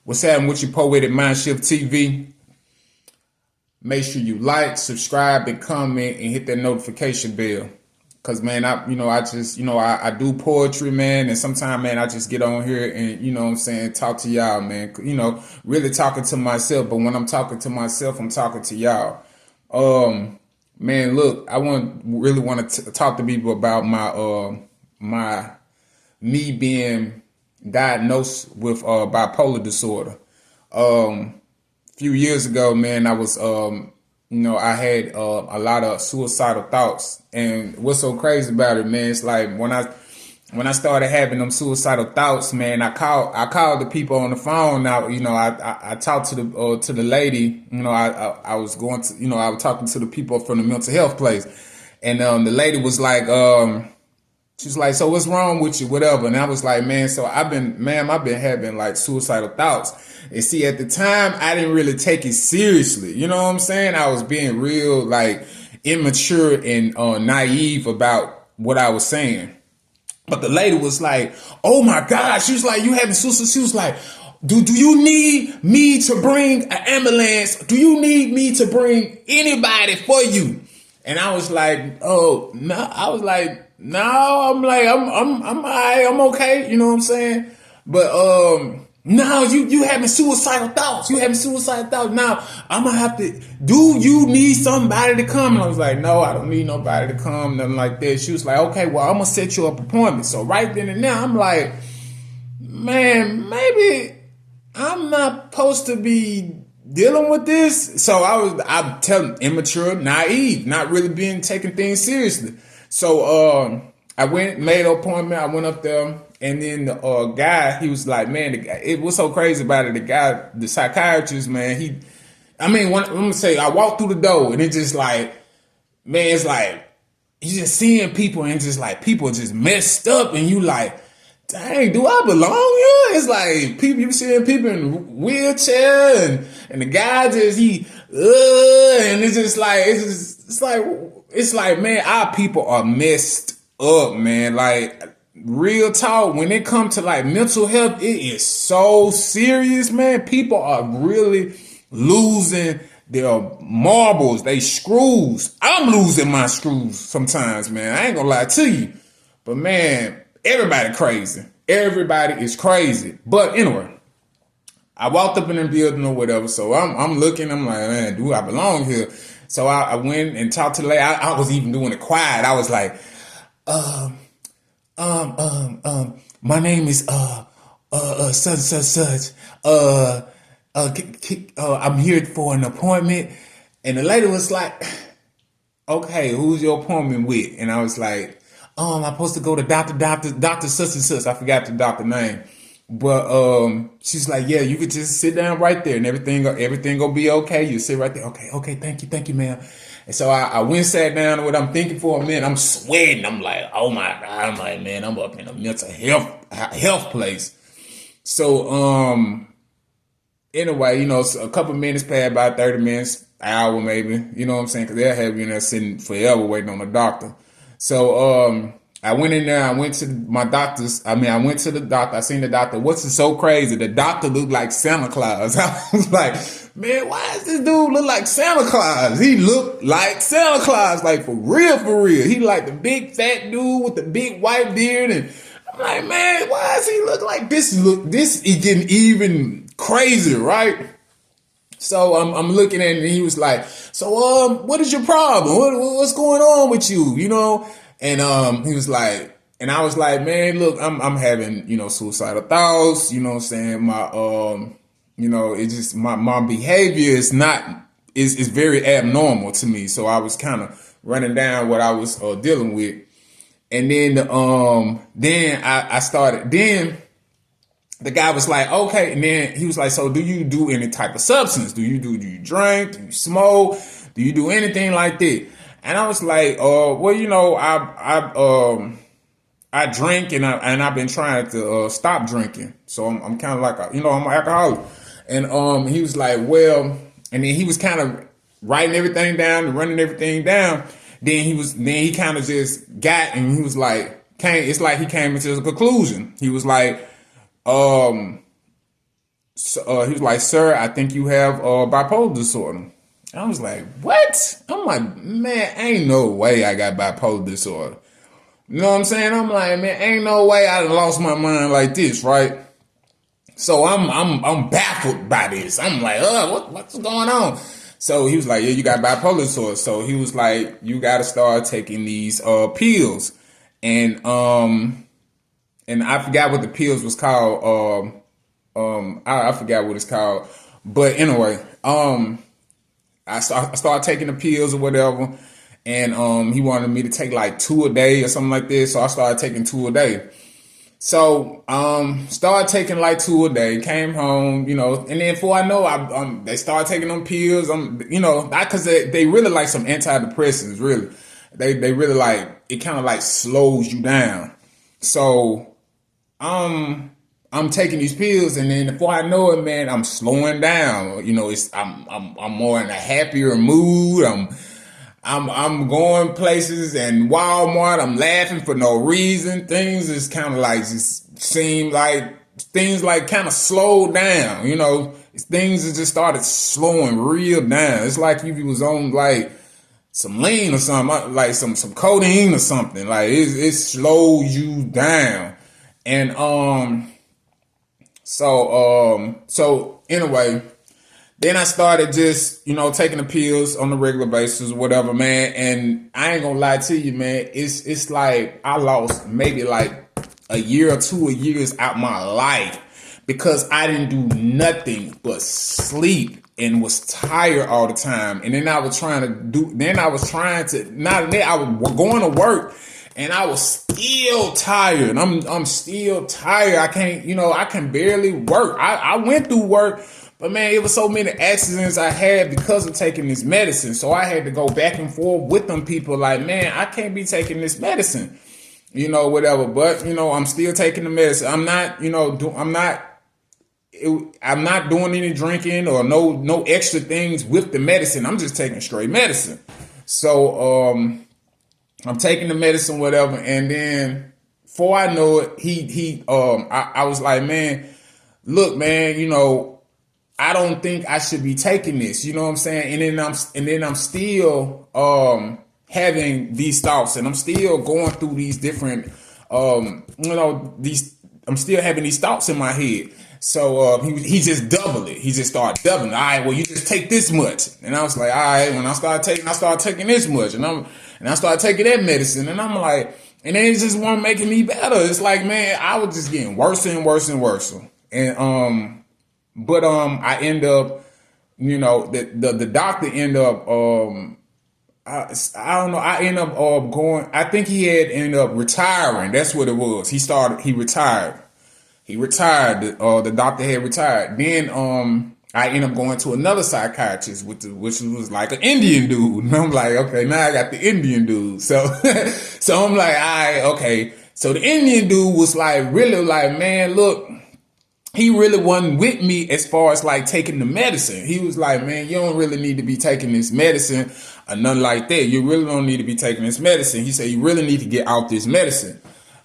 What's happening with your Poetic Mindshift TV? Make sure you like, subscribe, and comment, and hit that notification bell. Cause man, I do poetry, man, and sometimes, man, I just get on here and what I'm saying, talk to y'all, man. Really talking to myself, but when I'm talking to myself, I'm talking to y'all. Man, look, I really want to talk to people about my me being diagnosed with bipolar disorder. Few years ago, man, I was I had a lot of suicidal thoughts, and what's so crazy about it, man, it's like when I started having them suicidal thoughts, man, I called the people on the phone. Now, I talked to the lady. I was going to, I was talking to the people from the mental health place, and the lady was like, she's like, so what's wrong with you, whatever. And I was like, man, so I've been having like suicidal thoughts. And see, at the time, I didn't really take it seriously. You know what I'm saying? I was being real like immature and naive about what I was saying. But the lady was like, oh my God. She was like, you having suicide? She was like, do you need me to bring an ambulance? Do you need me to bring anybody for you? And I was like, oh, no. I was like, no, I'm like, I'm all right, I'm okay. You know what I'm saying? But, no, you having suicidal thoughts. You having suicidal thoughts. Now, I'm going to have to, do you need somebody to come? And I was like, no, I don't need nobody to come, nothing like that. She was like, okay, well, I'm going to set you up an appointment. So right then and there, I'm like, man, maybe I'm not supposed to be dealing with this. So I'm telling immature, naive, not really being taking things seriously. So I made an appointment. I went up there, and then the guy, he was like, man, it was so crazy about it. The psychiatrist, man, I'm gonna say, I walked through the door, and it's just like, man, it's like you just seeing people, and just like people just messed up, and you like, dang, do I belong here? It's like people, you seeing people in wheelchair, and the guy just and it's like, man, our people are messed up, man. Like, real talk, when it comes to like mental health, it is so serious, man. People are really losing their marbles, they screws. I'm losing my screws sometimes, man. I ain't gonna lie to you. But man, everybody crazy. Everybody is crazy. But anyway, I walked up in the building or whatever, so I'm looking, I'm like, man, do I belong here? So I went and talked to the lady. I was even doing it quiet. I was like, my name is such. I'm here for an appointment. And the lady was like, okay, who's your appointment with? And I was like, I'm supposed to go to Dr. Such and Such. I forgot the doctor name. But she's like, yeah, you could just sit down right there and everything gonna be okay. You sit right there. Okay, thank you, ma'am. And so I went, sat down, and what I'm thinking for a minute, I'm sweating. I'm like, oh my God. I'm like, man, I'm up in a mental health place. So anyway, so a couple minutes passed by, 30 minutes, an hour maybe, you know what I'm saying? Because they'll have you in there sitting forever waiting on the doctor. So I went in there. I went to my doctor's. I went to the doctor. I seen the doctor. What's so crazy? The doctor looked like Santa Claus. I was like, man, why does this dude look like Santa Claus? He looked like Santa Claus, like for real, for real. He like the big fat dude with the big white beard. And I'm like, man, why does he look like this? This is getting even crazier, right? So I'm looking at it, and he was like, so what is your problem? What's going on with you? And he was like, and I was like, man, look, I'm having, suicidal thoughts, you know what I'm saying? My it's just my behavior is very abnormal to me. So I was kind of running down what I was dealing with. And then I started, then the guy was like, okay. And then he was like, so do you do any type of substance? Do you drink? Do you smoke? Do you do anything like that? And I was like, well, I drink, and I've been trying to stop drinking. So I'm kind of like I'm an alcoholic. And he was like, well, and then he was kind of writing everything down and running everything down. Then he kind of just got, and he was like, it's like he came into a conclusion. He was like, he was like, sir, I think you have bipolar disorder. I was like, what? I'm like, man, ain't no way I got bipolar disorder. You know what I'm saying? I'm like, man, ain't no way I done lost my mind like this, right? So I'm baffled by this. I'm like, what's going on? So he was like, yeah, you got bipolar disorder. So he was like, you got to start taking these pills, and I forgot what the pills was called. I forgot what it's called, but anyway, I started taking the pills or whatever, and he wanted me to take like 2 a day or something like this. So I started taking 2 a day. So started taking like 2 a day. Came home, and then before I know, they started taking them pills. Because they really like some antidepressants. Really, they really like it. Kind of like slows you down. So I'm taking these pills, and then before I know it, man, I'm slowing down. I'm more in a happier mood. I'm going places and Walmart. I'm laughing for no reason. Things is kind of like just seem like things like kind of slowed down. Things just started slowing real down. It's like if you was on like some lean or something, like some codeine or something. Like it slows you down, and So anyway, then I started just, taking the pills on a regular basis or whatever, man. And I ain't gonna lie to you, man. It's like I lost maybe like a year or 2 years out my life because I didn't do nothing but sleep and was tired all the time. And then I was trying going to work. And I was still tired. I'm still tired. I can't, I can barely work. I went through work, but man, it was so many accidents I had because of taking this medicine. So I had to go back and forth with them people like, man, I can't be taking this medicine, whatever. But, I'm still taking the medicine. I'm not, I'm not doing any drinking or no extra things with the medicine. I'm just taking straight medicine. So, I'm taking the medicine, whatever, and then before I know it, I was like, man, look, man, I don't think I should be taking this. You know what I'm saying? And then I'm still having these thoughts, and I'm still going through these different, I'm still having these thoughts in my head. So he just doubled it. He just started doubling. All right, well, you just take this much, and I was like, all right. When I started taking this much, and I started taking that medicine, and I'm like, and then it just wasn't making me better. It's like, man, I was just getting worse and worse and worse. And but I end up, the doctor end up, I don't know. I end up going. I think he had ended up retiring. That's what it was. He retired. He retired. The doctor had retired. Then I ended up going to another psychiatrist, which was like an Indian dude. And I'm like, okay, now I got the Indian dude. So so I'm like, all right, okay. So the Indian dude was like really like, man, look, he really wasn't with me as far as like taking the medicine. He was like, man, you don't really need to be taking this medicine or nothing like that. You really don't need to be taking this medicine. He said, you really need to get out this medicine.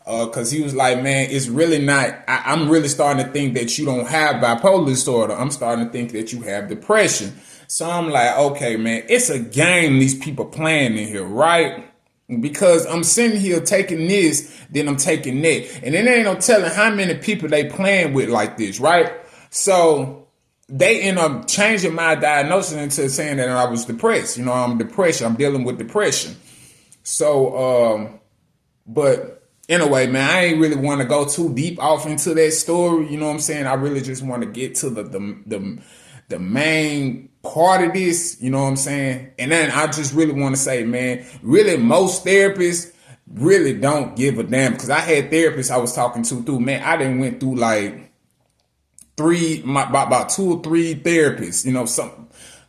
Cause he was like, man, it's really not, I'm really starting to think that you don't have bipolar disorder. I'm starting to think that you have depression. So I'm like, okay, man, it's a game these people playing in here, right? Because I'm sitting here taking this, then I'm taking that. And then ain't no telling how many people they playing with like this, right? So they end up changing my diagnosis into saying that I was depressed. I'm depressed. I'm dealing with depression. So, but anyway, man, I ain't really want to go too deep off into that story. You know what I'm saying? I really just want to get to the main part of this. You know what I'm saying? And then I just really want to say, man, really most therapists really don't give a damn. Because I had therapists I was talking to man, I done went through like about 2 or 3 therapists.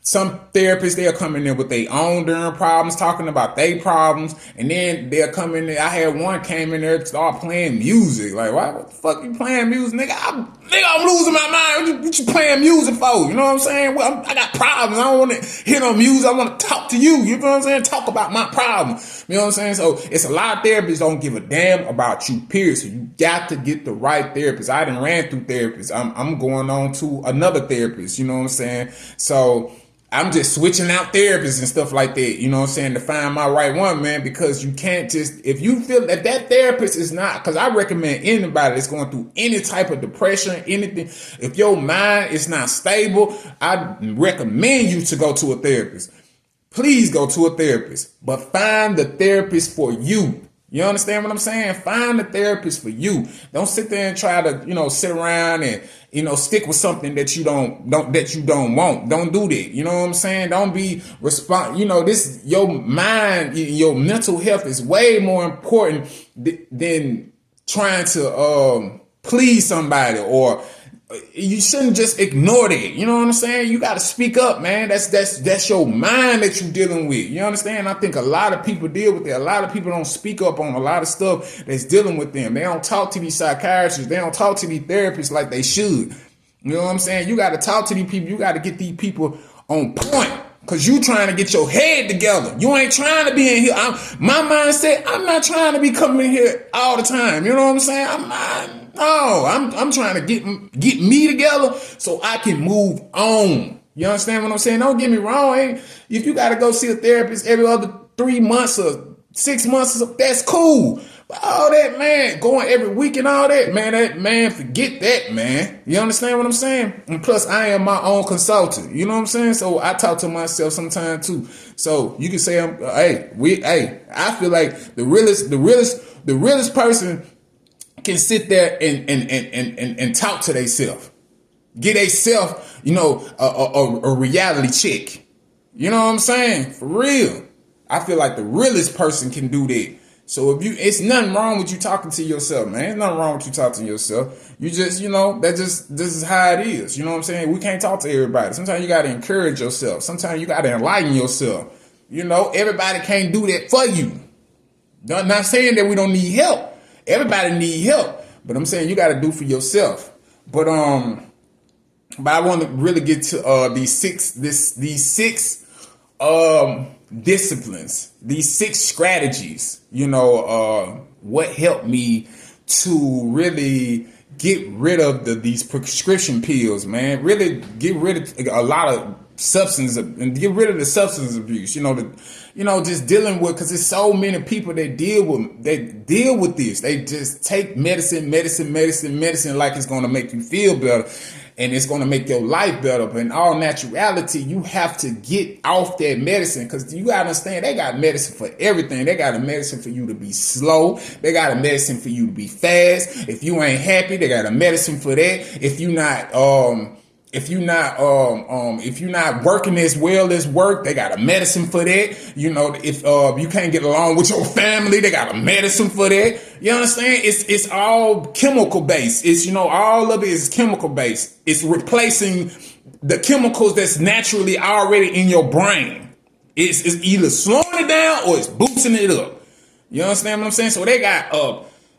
Some therapists, they'll come in there with their own darn problems, talking about their problems, and then they'll come in there. I had one came in there and start playing music. Like, why? What the fuck you playing music, nigga? I'm losing my mind. What you playing music for? You know what I'm saying? Well, I got problems. I don't want to hear no music. I want to talk to you. You know what I'm saying? Talk about my problem. You know what I'm saying? So it's a lot of therapists don't give a damn about you, period. So you got to get the right therapist. I done ran through therapists. I'm going on to another therapist, you know what I'm saying? So I'm just switching out therapists and stuff like that, you know what I'm saying, to find my right one, man, because you can't just, if you feel that that therapist is not, because I recommend anybody that's going through any type of depression, anything, if your mind is not stable, I recommend you to go to a therapist. Please go to a therapist, but find the therapist for you. You understand what I'm saying? Find the therapist for you. Don't sit there and try to, sit around and, stick with something that you don't want. Don't do that. You know what I'm saying? Don't be this, your mind, your mental health is way more important than trying to please somebody, or you shouldn't just ignore that. You know what I'm saying? You got to speak up, man. That's your mind that you're dealing with. You understand? I think a lot of people deal with that. A lot of people don't speak up on a lot of stuff that's dealing with them. They don't talk to these psychiatrists. They don't talk to these therapists like they should. You know what I'm saying? You got to talk to these people. You got to get these people on point. Because you trying to get your head together. You ain't trying to be in here. My mindset, I'm not trying to be coming in here all the time. You know what I'm saying? I'm not. No, I'm trying to get me together so I can move on. You understand what I'm saying? Don't get me wrong. If you got to go see a therapist every other 3 months or 6 months, that's cool. But all that, man, going every week and all that, forget that, man. You understand what I'm saying? And plus, I am my own consultant. You know what I'm saying? So I talk to myself sometimes too. So you can say, I feel like the realest person can sit there and talk to themselves. Get themselves, a reality check. You know what I'm saying? For real. I feel like the realest person can do that. So it's nothing wrong with you talking to yourself, man. There's nothing wrong with you talking to yourself. You just, this is how it is. You know what I'm saying? We can't talk to everybody. Sometimes you got to encourage yourself. Sometimes you got to enlighten yourself. Everybody can't do that for you. Not saying that we don't need help. Everybody need help, but I'm saying you got to do for yourself. But I want to really get to these six disciplines, these 6 strategies. What helped me to really get rid of these prescription pills, man. Really get rid of a lot of and get rid of the substance abuse. Just dealing with, because there's so many people that deal with this. They just take medicine like it's going to make you feel better and it's going to make your life better. But in all naturality, you have to get off that medicine, because you got to understand, they got medicine for everything. They got a medicine for you to be slow. They got a medicine for you to be fast. If you ain't happy, they got a medicine for that. If you're not working as well as work, they got a medicine for that. If you can't get along with your family, they got a medicine for that. You understand? It's all chemical based. It's, all of it is chemical based. It's replacing the chemicals that's naturally already in your brain. It's either slowing it down or it's boosting it up. You understand what I'm saying? So they got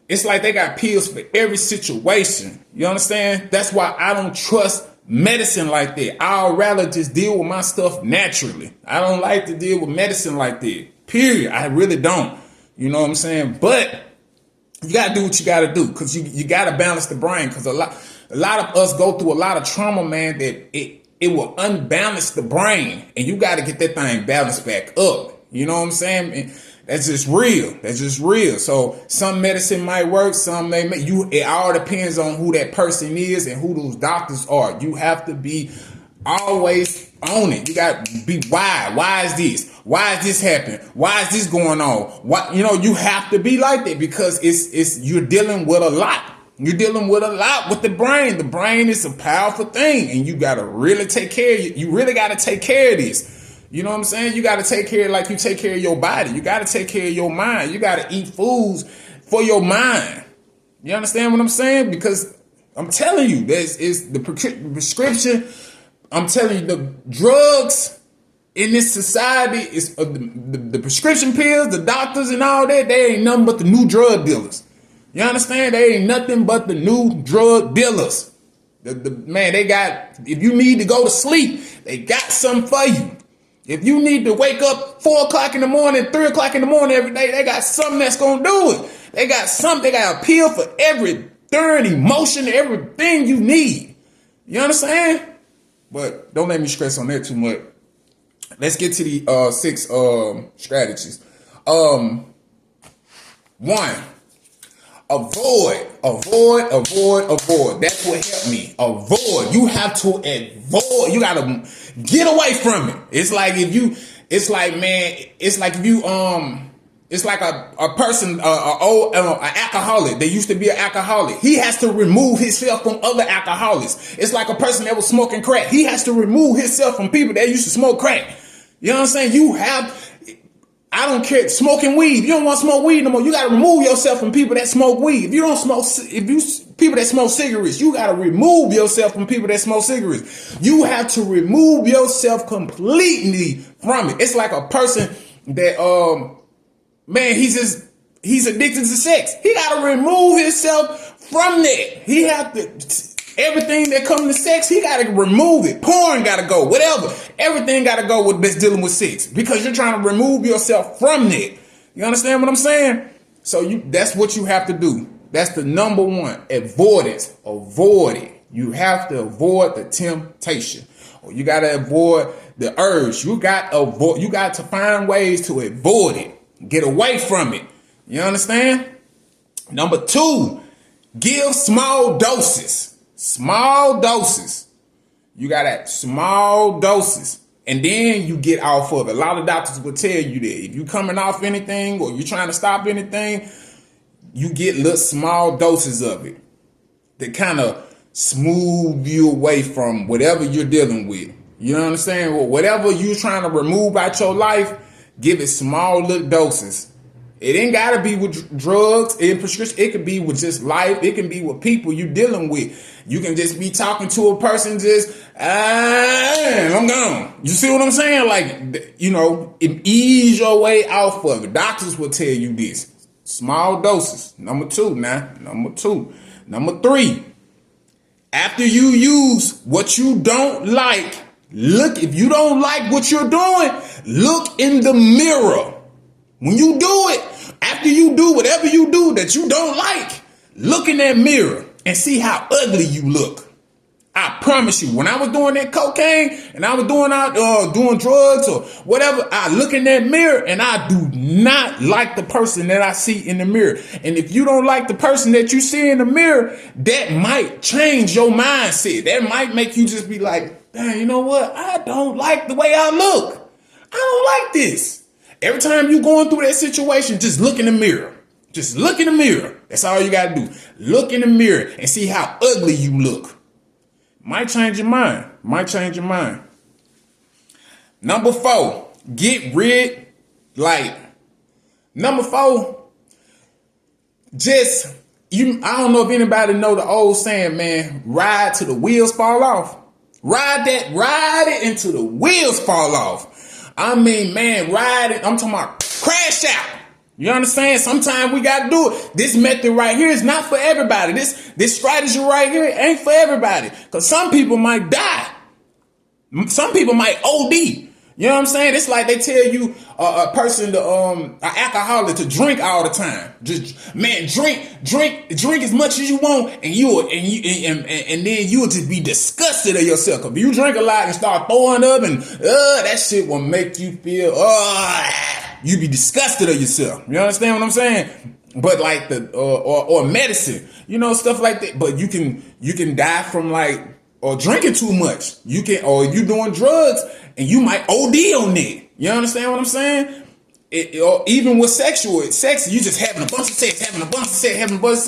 it's like they got pills for every situation. You understand? That's why I don't trust medicine like that. I'd rather just deal with my stuff naturally. I don't like to deal with medicine like that. Period. I really don't. You know what I'm saying? But you gotta do what you gotta do, because you gotta balance the brain. Because a lot of us go through a lot of trauma, man, that it will unbalance the brain, and you gotta get that thing balanced back up. You know what I'm saying? And that's just real. So some medicine might work, some may make you. It all depends on who that person is and who those doctors are. You have to be always on it. You got to be why. Why is this? Why is this happening? Why is this going on? What you have to be like that, because it's you're dealing with a lot. You're dealing with a lot with the brain. The brain is a powerful thing, and you got to really take care of it. You really got to take care of this. You know what I'm saying? You got to take care like you take care of your body. You got to take care of your mind. You got to eat foods for your mind. You understand what I'm saying? Because I'm telling you, is the prescription. I'm telling you, the drugs in this society is the prescription pills, the doctors and all that. They ain't nothing but the new drug dealers. You understand? They ain't nothing but the new drug dealers. Man, they got, if you need to go to sleep, they got something for you. If you need to wake up 4 o'clock in the morning, 3 o'clock in the morning every day, they got something that's going to do it. They got something. They got a pill for every third emotion, everything you need. You understand? But don't let me stress on that too much. Let's get to the 6 strategies. 1, avoid. That's what helped me. Avoid. You have to avoid. You gotta get away from it. It's like if you it's like a person, an alcoholic. They used to be an alcoholic. He has to remove himself from other alcoholics. It's like a person that was smoking crack. He has to remove himself from people that used to smoke crack. You know what I'm saying? I don't care, smoking weed. You don't want to smoke weed no more. You got to remove yourself from people that smoke weed. People that smoke cigarettes, you got to remove yourself from people that smoke cigarettes. You have to remove yourself completely from it. It's like a person that, man, he's addicted to sex. He got to remove himself from that. He have to, everything that comes to sex, he got to remove it. Porn got to go, whatever. Everything got to go with this dealing with sex because you're trying to remove yourself from that. You understand what I'm saying? So that's what you have to do. That's the number 1. Avoidance. Avoid it. You have to avoid the temptation. Or you got to avoid the urge. You got to find ways to avoid it. Get away from it. You understand? Number 2, give small doses. Small doses. You got that small doses. And then you get off of it. A lot of doctors will tell you that. If you're coming off anything or you're trying to stop anything, you get little small doses of it that kind of smooth you away from whatever you're dealing with. You know what I'm saying? Well, whatever you're trying to remove out your life, give it small little doses. It ain't got to be with drugs and prescription. It could be with just life. It can be with people you're dealing with. You can just be talking to a person I'm gone. You see what I'm saying? Like, you know, ease your way off of it. Doctors will tell you this. Small doses. Number 2 now. Number 2. Number 3. After you use what you don't like, if you don't like what you're doing, look in the mirror. When you do it, after you do whatever you do that you don't like, look in that mirror and see how ugly you look. I promise you, when I was doing that cocaine and I was doing drugs or whatever, I look in that mirror and I do not like the person that I see in the mirror. And if you don't like the person that you see in the mirror, that might change your mindset. That might make you just be like, dang, you know what? I don't like the way I look. I don't like this. Every time you're going through that situation, just look in the mirror. Just look in the mirror. That's all you got to do. Look in the mirror and see how ugly you look. Might change your mind. Number 4, number 4, I don't know if anybody know the old saying, man, ride till the wheels fall off. Ride it until the wheels fall off. I mean, man, ride it. I'm talking about crash out. You understand? Sometimes we got to do it. This method right here is not for everybody. This strategy right here ain't for everybody. Because some people might die. Some people might OD. You know what I'm saying? It's like they tell you a person, an alcoholic, to drink all the time. Just, man, drink as much as you want, and then you'll just be disgusted of yourself. If you drink a lot and start throwing up, and that shit will make you feel, you be disgusted of yourself. You understand what I'm saying? But like or medicine, you know, stuff like that. But you can die from or drinking too much. Or you doing drugs and you might OD on it. You understand what I'm saying? Or even with sex, you just having a bunch of sex,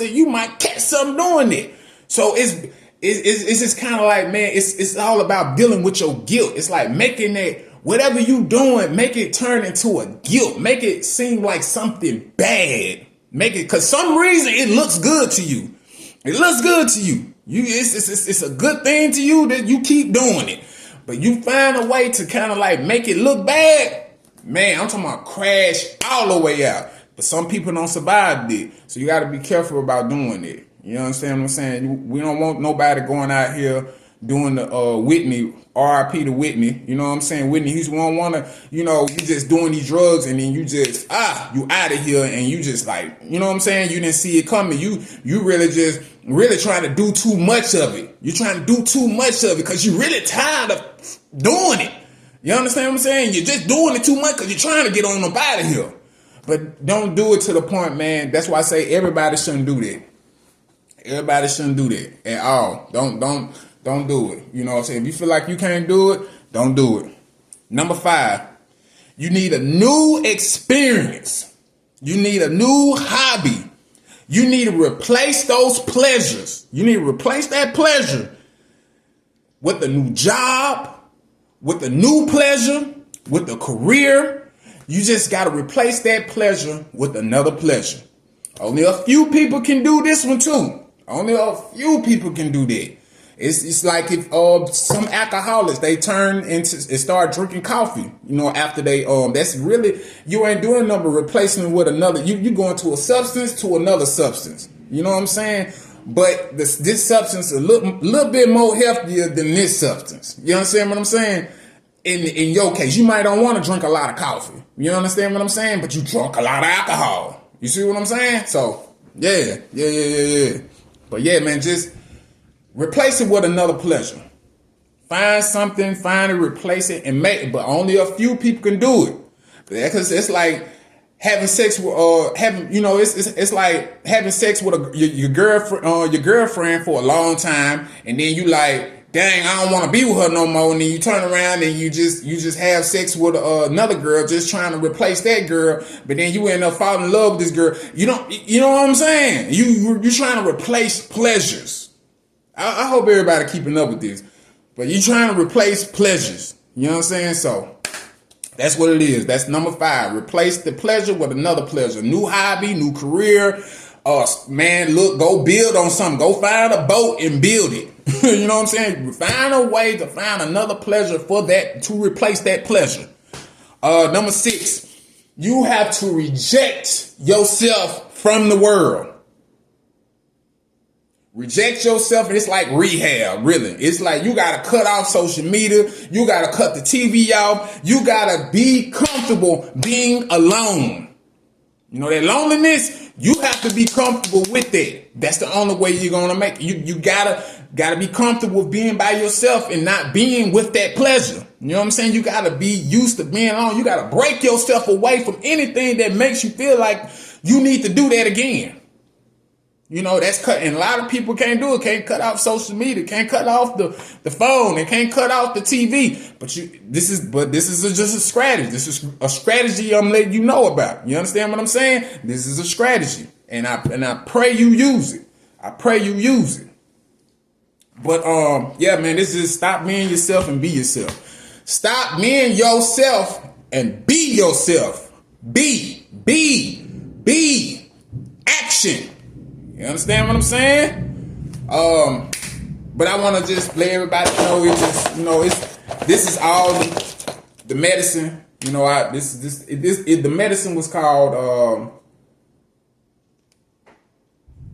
you might catch something doing it. So it's just kind of like, man, it's all about dealing with your guilt. It's like making that whatever you doing, make it turn into a guilt. Make it seem like something bad. Make it, cause some reason it looks good to you. It looks good to you. It's a good thing to you that you keep doing it. But you find a way to kind of like make it look bad. Man, I'm talking about crash all the way out. But some people don't survive it. So you got to be careful about doing it. You understand what I'm saying? We don't want nobody going out here doing the Whitney, RIP to Whitney. You know what I'm saying? Whitney, he's one wanna, you know, you just doing these drugs and then you just you out of here and you just like, you know what I'm saying? You didn't see it coming. You really trying to do too much of it. You're trying to do too much of it because you're really tired of doing it. You understand what I'm saying? You're just doing it too much because you're trying to get on up out of here. But don't do it to the point, man. That's why I say everybody shouldn't do that. Everybody shouldn't do that at all. Don't do it. You know what I'm saying? If you feel like you can't do it, don't do it. Number 5, you need a new experience. You need a new hobby. You need to replace those pleasures. You need to replace that pleasure with a new job, with a new pleasure, with a career. You just got to replace that pleasure with another pleasure. Only a few people can do this one too. Only a few people can do that. It's like if some alcoholics, they turn into and start drinking coffee, you know, after they that's really, you ain't doing nothing but replacing it with another. You going to a substance to another substance. You know what I'm saying? But this substance is a little bit more healthier than this substance. You understand what I'm saying? In your case, you might don't want to drink a lot of coffee. You understand what I'm saying? But you drunk a lot of alcohol. You see what I'm saying? So yeah. But yeah, man, just replace it with another pleasure. Find something, find it, replace it, and make it. But only a few people can do it. Because it's like having sex with it's like having sex with your girlfriend for a long time, and then you like, dang, I don't want to be with her no more. And then you turn around and you just have sex with another girl, just trying to replace that girl. But then you end up falling in love with this girl. You know what I'm saying? You're trying to replace pleasures. I hope everybody keeping up with this. But you're trying to replace pleasures. You know what I'm saying? So that's what it is. That's number 5. Replace the pleasure with another pleasure. New hobby, new career. Man, look, go build on something. Go find a boat and build it. You know what I'm saying? Find a way to find another pleasure for that, to replace that pleasure. Number 6, you have to reject yourself from the world. Reject yourself, and it's like rehab, really. It's like you gotta cut off social media. You gotta cut the TV off. You gotta be comfortable being alone. You know, that loneliness, you have to be comfortable with that. That's the only way you're gonna make it. You gotta be comfortable with being by yourself and not being with that pleasure. You know what I'm saying? You gotta be used to being alone. You gotta break yourself away from anything that makes you feel like you need to do that again. You know, that's cut, and a lot of people can't do it. Can't cut off social media. Can't cut off the phone. And can't cut off the TV. But this is just a strategy. This is a strategy I'm letting you know about. You understand what I'm saying? This is a strategy, and I pray you use it. I pray you use it. But yeah, man, this is stop being yourself and be yourself. Stop being yourself and be yourself. Be action. You understand what I'm saying? But I want to just let everybody know this is all the medicine. You know, the medicine was called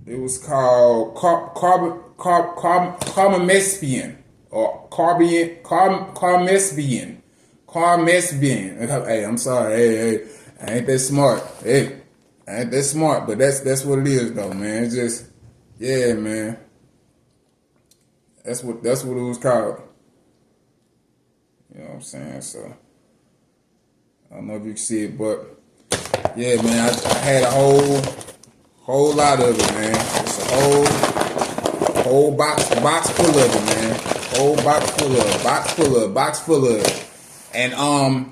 it was called carbamazepine or carbamazepine. Hey, I'm sorry. Hey, I ain't that smart. Hey. I ain't that smart, but that's what it is though, man. It's just, yeah, man. That's what it was called. You know what I'm saying? So I don't know if you can see it, but yeah, man, I had a whole lot of it, man. It's a whole box full of it, man. Whole box full of it. And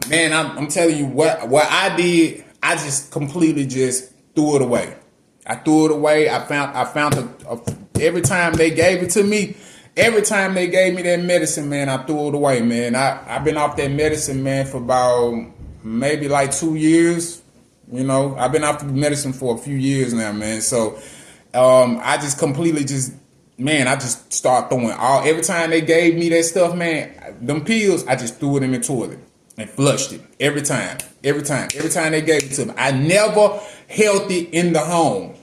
man, I'm telling you what I did. I just completely just threw it away. I threw it away. I found every time they gave it to me, every time they gave me that medicine, man, I threw it away, man. I've been off that medicine, man, for about maybe like 2 years. You know, I've been off the medicine for a few years now, man. So I just completely I just start throwing every time they gave me that stuff, man, them pills, I just threw it in the toilet and flushed it every time they gave it to me. I never held it in the home.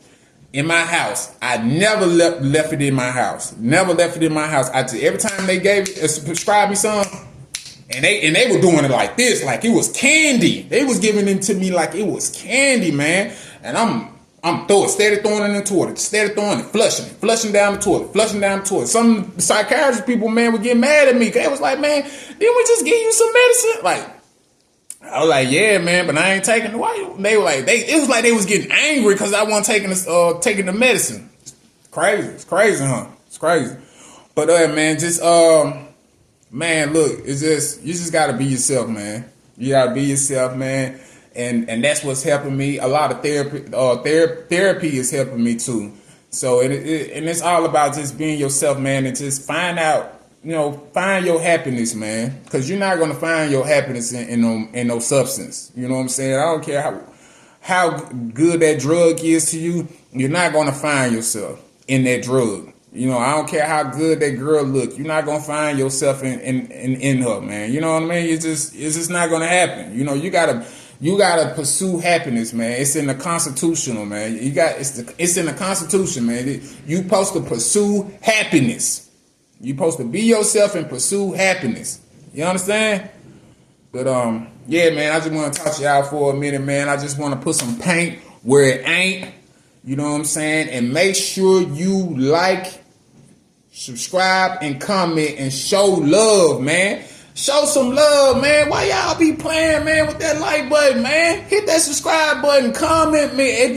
in my house. I never left it in my house. Never left it in my house. I just, every time they gave it, prescribed me some, and they were doing it like this, like it was candy. They was giving it to me like it was candy, man. And I'm steady throwing it in the toilet, steady throwing it, flushing down the toilet, flushing down the toilet. Some psychiatrist people, man, would get mad at me. They was like, man, didn't we just give you some medicine? Like, I was like, yeah, man, but I ain't taking it. Why? They were like, it was like they was getting angry because I wasn't taking the medicine. It's crazy, huh? It's crazy. But man, just man, look, it's just, you just gotta be yourself, man. You gotta be yourself, man. And that's what's helping me. A lot of therapy is helping me too. So and it's all about just being yourself, man, and just find your happiness, man. Because you're not gonna find your happiness in no substance. You know what I'm saying? I don't care how good that drug is to you. You're not gonna find yourself in that drug. You know, I don't care how good that girl look. You're not gonna find yourself in her, man. You know what I mean? It's just not gonna happen. You know, you gotta pursue happiness, man. It's in the Constitutional, man. It's in the Constitution, man. You supposed to pursue happiness. You supposed to be yourself and pursue happiness. You understand? But yeah, man. I just want to talk to y'all for a minute, man. I just want to put some paint where it ain't. You know what I'm saying? And make sure you like, subscribe, and comment, and show love, man. Show some love, man. Why y'all be playing, man, with that like button, man? Hit that subscribe button. Comment, man.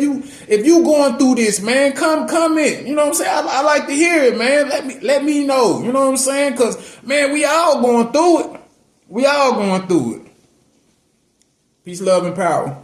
If you going through this, man, comment. You know what I'm saying? I like to hear it, man. Let me know. You know what I'm saying? Because, man, we all going through it. We all going through it. Peace, love, and power.